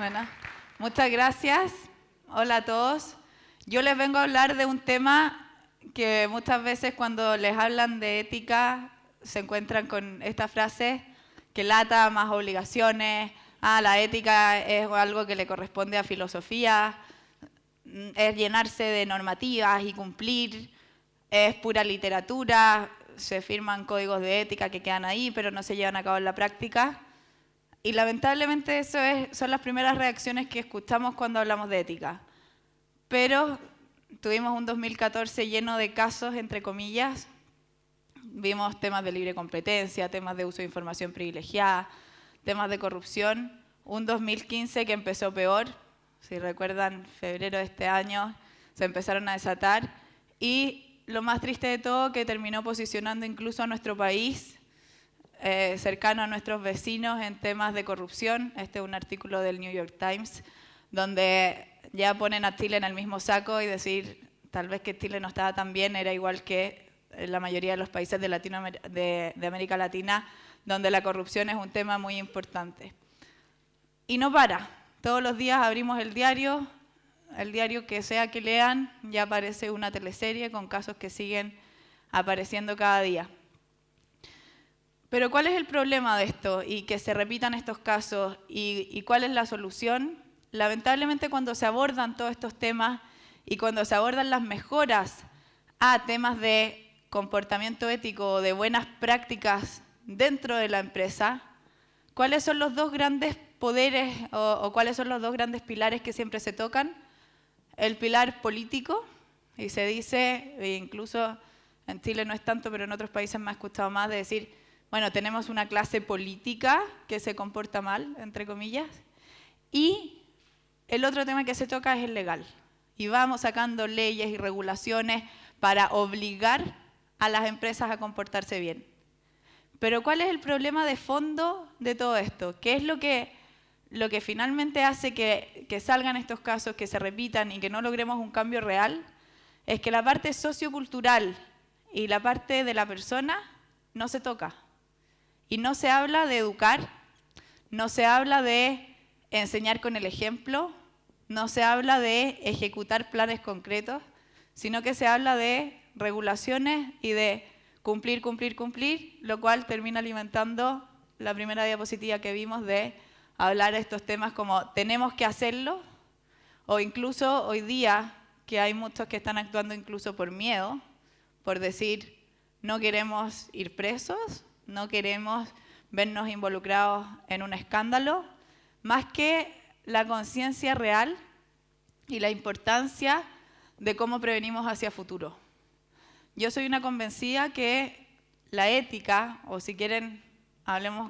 Bueno, muchas gracias. Hola a todos. Yo les vengo a hablar de un tema que muchas veces cuando les hablan de ética se encuentran con esta frase, que lata, más obligaciones, la ética es algo que le corresponde a filosofía, es llenarse de normativas y cumplir, es pura literatura, se firman códigos de ética que quedan ahí pero no se llevan a cabo en la práctica. Y lamentablemente eso son las primeras reacciones que escuchamos cuando hablamos de ética. Pero tuvimos un 2014 lleno de casos, entre comillas. Vimos temas de libre competencia, temas de uso de información privilegiada, temas de corrupción. Un 2015 que empezó peor. Si recuerdan, febrero de este año se empezaron a desatar. Y lo más triste de todo, que terminó posicionando incluso a nuestro país cercano a nuestros vecinos en temas de corrupción. Este es un artículo del New York Times, donde ya ponen a Chile en el mismo saco y decir, tal vez que Chile no estaba tan bien, era igual que la mayoría de los países de América Latina, donde la corrupción es un tema muy importante. Y no para. Todos los días abrimos el diario que sea que lean, ya aparece una teleserie con casos que siguen apareciendo cada día. Pero ¿cuál es el problema de esto y que se repitan estos casos y cuál es la solución? Lamentablemente cuando se abordan todos estos temas y cuando se abordan las mejoras a temas de comportamiento ético o de buenas prácticas dentro de la empresa, ¿cuáles son los dos grandes poderes o cuáles son los dos grandes pilares que siempre se tocan? El pilar político, y se dice, e incluso en Chile no es tanto, pero en otros países me ha escuchado más, de decir, bueno, tenemos una clase política que se comporta mal, entre comillas, y el otro tema que se toca es el legal. Y vamos sacando leyes y regulaciones para obligar a las empresas a comportarse bien. Pero ¿cuál es el problema de fondo de todo esto? ¿Qué es lo que finalmente hace que salgan estos casos, que se repitan y que no logremos un cambio real? Es que la parte sociocultural y la parte de la persona no se toca. Y no se habla de educar, no se habla de enseñar con el ejemplo, no se habla de ejecutar planes concretos, sino que se habla de regulaciones y de cumplir, cumplir, cumplir, lo cual termina alimentando la primera diapositiva que vimos de hablar de estos temas como tenemos que hacerlo, o incluso hoy día que hay muchos que están actuando incluso por miedo, por decir no queremos ir presos, no queremos vernos involucrados en un escándalo, más que la conciencia real y la importancia de cómo prevenimos hacia futuro. Yo soy una convencida que la ética, o si quieren,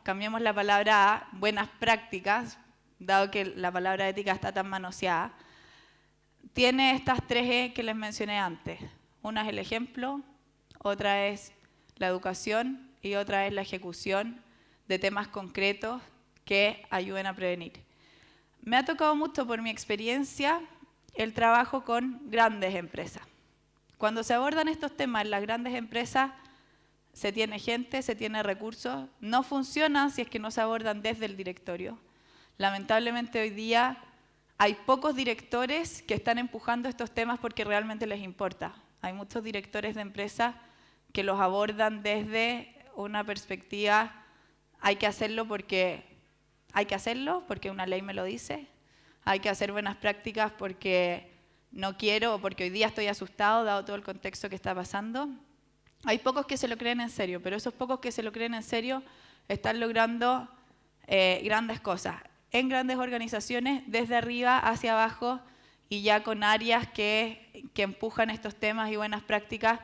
cambiemos la palabra a buenas prácticas, dado que la palabra ética está tan manoseada, tiene estas tres E que les mencioné antes. Una es el ejemplo, otra es la educación y otra es la ejecución de temas concretos que ayuden a prevenir. Me ha tocado mucho por mi experiencia el trabajo con grandes empresas. Cuando se abordan estos temas en las grandes empresas, se tiene gente, se tiene recursos, no funcionan si es que no se abordan desde el directorio. Lamentablemente hoy día hay pocos directores que están empujando estos temas porque realmente les importa. Hay muchos directores de empresas que los abordan desde una perspectiva, hay que hacerlo porque una ley me lo dice, hay que hacer buenas prácticas porque no quiero o porque hoy día estoy asustado dado todo el contexto que está pasando. Hay pocos que se lo creen en serio, pero esos pocos que se lo creen en serio están logrando grandes cosas en grandes organizaciones, desde arriba hacia abajo y ya con áreas que empujan estos temas y buenas prácticas,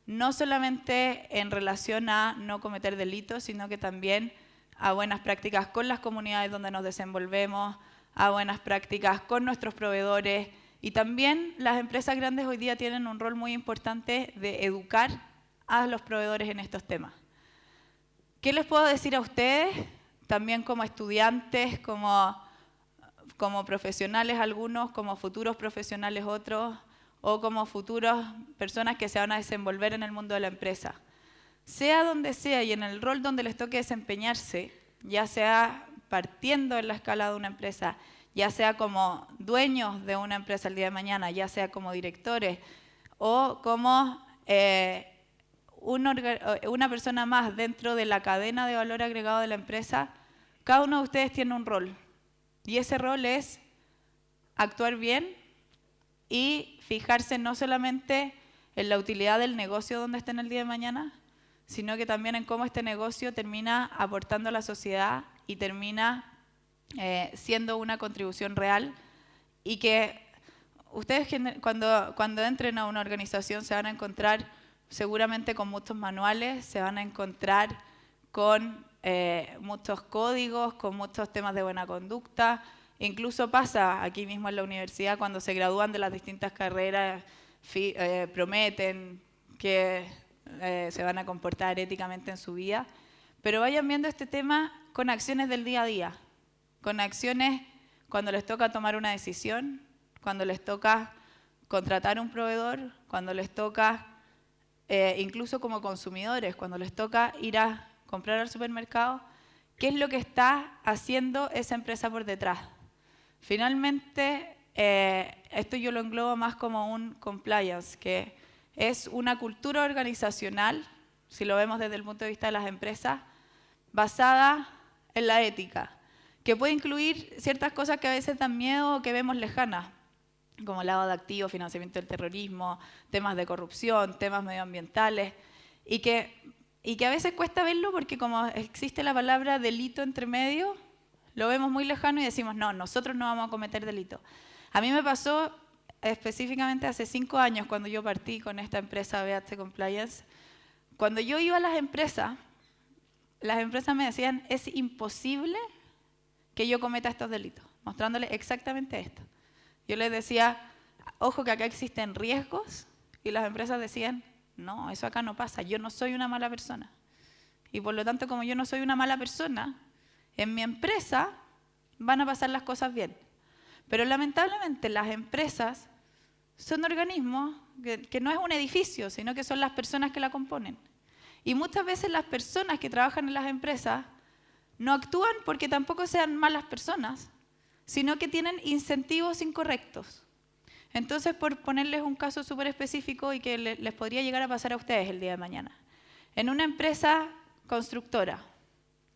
no solamente en relación a no cometer delitos, sino que también a buenas prácticas con las comunidades donde nos desenvolvemos, a buenas prácticas con nuestros proveedores. Y también las empresas grandes hoy día tienen un rol muy importante de educar a los proveedores en estos temas. ¿Qué les puedo decir a ustedes? También como estudiantes, como profesionales algunos, como futuros profesionales otros, o como futuras personas que se van a desenvolver en el mundo de la empresa. Sea donde sea y en el rol donde les toque desempeñarse, ya sea partiendo en la escala de una empresa, ya sea como dueños de una empresa el día de mañana, ya sea como directores o como una persona más dentro de la cadena de valor agregado de la empresa, cada uno de ustedes tiene un rol. Y ese rol es actuar bien y fijarse no solamente en la utilidad del negocio donde estén el día de mañana, sino que también en cómo este negocio termina aportando a la sociedad y termina siendo una contribución real, y que ustedes cuando entren a una organización se van a encontrar seguramente con muchos manuales, se van a encontrar con muchos códigos, con muchos temas de buena conducta. Incluso pasa aquí mismo en la universidad, cuando se gradúan de las distintas carreras, prometen que se van a comportar éticamente en su vida, pero vayan viendo este tema con acciones del día a día, con acciones cuando les toca tomar una decisión, cuando les toca contratar un proveedor, cuando les toca, incluso como consumidores, cuando les toca ir a comprar al supermercado, ¿qué es lo que está haciendo esa empresa por detrás? Finalmente, esto yo lo englobo más como un compliance, que es una cultura organizacional, si lo vemos desde el punto de vista de las empresas, basada en la ética, que puede incluir ciertas cosas que a veces dan miedo o que vemos lejanas, como lavado de activos, financiamiento del terrorismo, temas de corrupción, temas medioambientales, y que a veces cuesta verlo porque como existe la palabra delito entre medio, lo vemos muy lejano y decimos, no, nosotros no vamos a cometer delito. A mí me pasó específicamente hace 5 años, cuando yo partí con esta empresa BH Compliance. Cuando yo iba a las empresas me decían, es imposible que yo cometa estos delitos, mostrándoles exactamente esto. Yo les decía, ojo que acá existen riesgos, y las empresas decían, no, eso acá no pasa, yo no soy una mala persona. Y por lo tanto, como yo no soy una mala persona, en mi empresa van a pasar las cosas bien. Pero lamentablemente las empresas son organismos que no es un edificio, sino que son las personas que la componen. Y muchas veces las personas que trabajan en las empresas no actúan porque tampoco sean malas personas, sino que tienen incentivos incorrectos. Entonces, por ponerles un caso súper específico y que les podría llegar a pasar a ustedes el día de mañana. En una empresa constructora,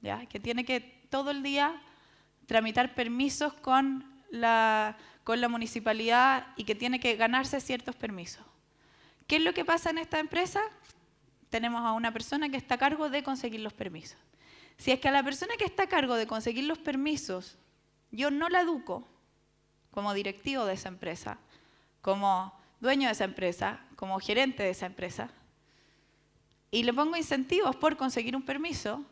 ¿ya?, que tiene que todo el día tramitar permisos con la municipalidad y que tiene que ganarse ciertos permisos. ¿Qué es lo que pasa en esta empresa? Tenemos a una persona que está a cargo de conseguir los permisos. Si es que a la persona que está a cargo de conseguir los permisos yo no la educo como directivo de esa empresa, como dueño de esa empresa, como gerente de esa empresa, y le pongo incentivos por conseguir un permiso,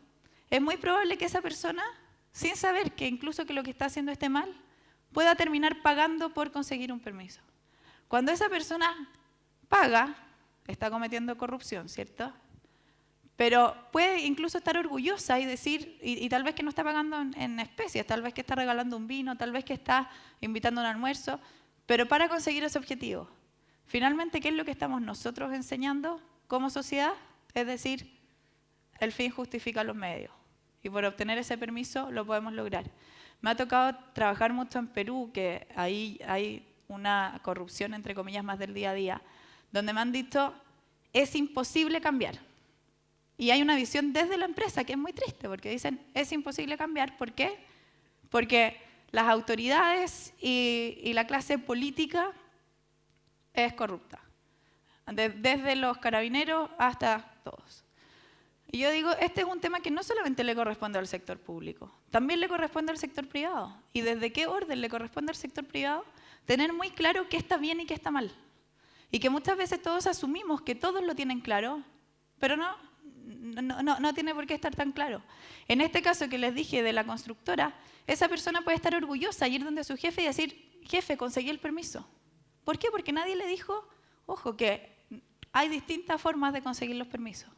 es muy probable que esa persona, sin saber que incluso que lo que está haciendo esté mal, pueda terminar pagando por conseguir un permiso. Cuando esa persona paga, está cometiendo corrupción, ¿cierto? Pero puede incluso estar orgullosa y decir, y tal vez que no está pagando en especies, tal vez que está regalando un vino, tal vez que está invitando a un almuerzo, pero para conseguir ese objetivo. Finalmente, ¿qué es lo que estamos nosotros enseñando como sociedad? Es decir, el fin justifica los medios. Y por obtener ese permiso lo podemos lograr. Me ha tocado trabajar mucho en Perú, que ahí hay una corrupción, entre comillas, más del día a día, donde me han dicho, es imposible cambiar. Y hay una visión desde la empresa que es muy triste, porque dicen, es imposible cambiar. ¿Por qué? Porque las autoridades y la clase política es corrupta. Desde los carabineros hasta todos. Y yo digo, este es un tema que no solamente le corresponde al sector público, también le corresponde al sector privado. ¿Y desde qué orden le corresponde al sector privado? Tener muy claro qué está bien y qué está mal. Y que muchas veces todos asumimos que todos lo tienen claro, pero no tiene por qué estar tan claro. En este caso que les dije de la constructora, esa persona puede estar orgullosa y ir donde su jefe y decir, jefe, conseguí el permiso. ¿Por qué? Porque nadie le dijo, ojo, que hay distintas formas de conseguir los permisos.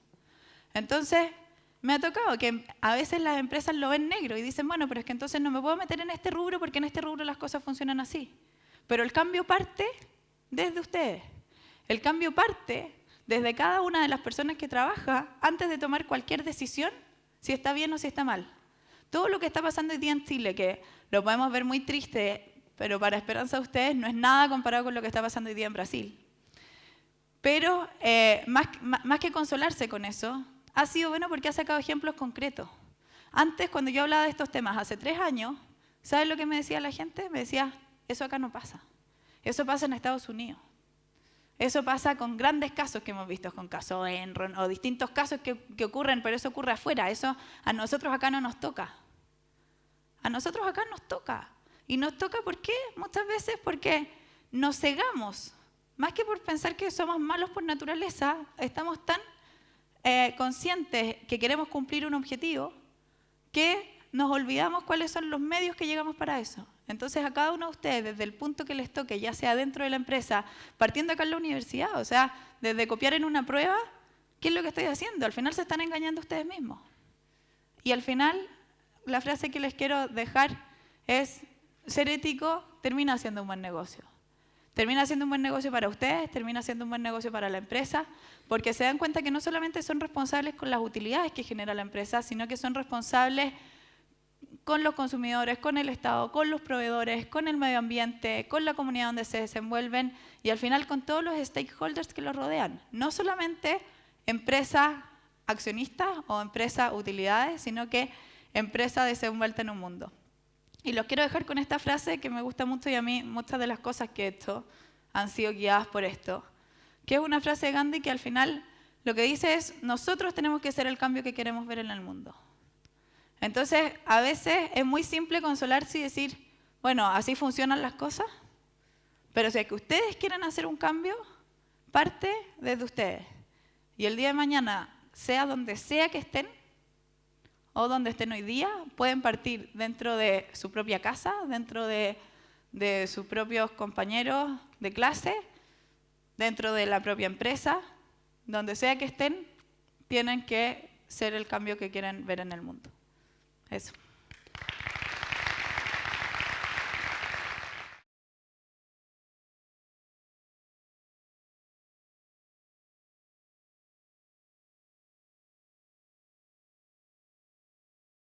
Entonces, me ha tocado que a veces las empresas lo ven negro y dicen, bueno, pero es que entonces no me puedo meter en este rubro porque en este rubro las cosas funcionan así. Pero el cambio parte desde ustedes. El cambio parte desde cada una de las personas que trabaja antes de tomar cualquier decisión, si está bien o si está mal. Todo lo que está pasando hoy día en Chile, que lo podemos ver muy triste, pero para esperanza de ustedes no es nada comparado con lo que está pasando hoy día en Brasil. Pero más que consolarse con eso, ha sido bueno porque ha sacado ejemplos concretos. Antes, cuando yo hablaba de estos temas hace 3 años, ¿sabes lo que me decía la gente? Me decía, eso acá no pasa. Eso pasa en Estados Unidos. Eso pasa con grandes casos que hemos visto, con casos Enron o distintos casos que ocurren, pero eso ocurre afuera. Eso a nosotros acá no nos toca. A nosotros acá nos toca. Y nos toca, ¿por qué? Muchas veces porque nos cegamos. Más que por pensar que somos malos por naturaleza, estamos tan conscientes que queremos cumplir un objetivo que nos olvidamos cuáles son los medios que llegamos para eso. Entonces, a cada uno de ustedes, desde el punto que les toque, ya sea dentro de la empresa, partiendo acá en la universidad, o sea, desde copiar en una prueba, ¿qué es lo que estoy haciendo? Al final se están engañando ustedes mismos. Y al final, la frase que les quiero dejar es, ser ético termina siendo un buen negocio. Termina siendo un buen negocio para ustedes, termina siendo un buen negocio para la empresa, porque se dan cuenta que no solamente son responsables con las utilidades que genera la empresa, sino que son responsables con los consumidores, con el Estado, con los proveedores, con el medio ambiente, con la comunidad donde se desenvuelven y al final con todos los stakeholders que los rodean. No solamente empresas accionistas o empresas utilidades, sino que empresas desenvueltas en un mundo. Y los quiero dejar con esta frase que me gusta mucho y a mí muchas de las cosas que he hecho han sido guiadas por esto, que es una frase de Gandhi que al final lo que dice es, nosotros tenemos que ser el cambio que queremos ver en el mundo. Entonces, a veces es muy simple consolarse y decir, bueno, así funcionan las cosas, pero si es que ustedes quieren hacer un cambio, parte desde ustedes. Y el día de mañana, sea donde sea que estén, o donde estén hoy día, pueden partir dentro de su propia casa, dentro de sus propios compañeros de clase, dentro de la propia empresa, donde sea que estén, tienen que ser el cambio que quieren ver en el mundo. Eso.